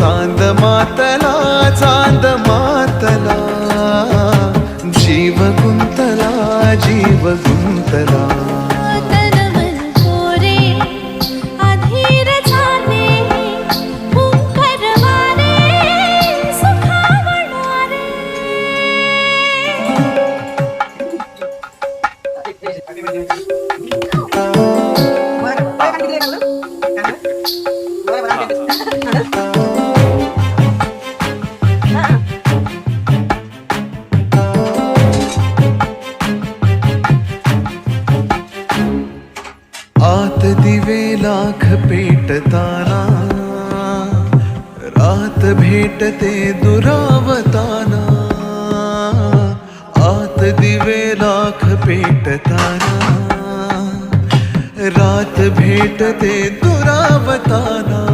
चांद मातला चांद मातला, जीव गुंतला जीव गुंतला. आत दिवे लाख पेटताना, रात भेटते दुरावताना. आत दिवे लाख पेटताना, रात भेटते दुरावताना.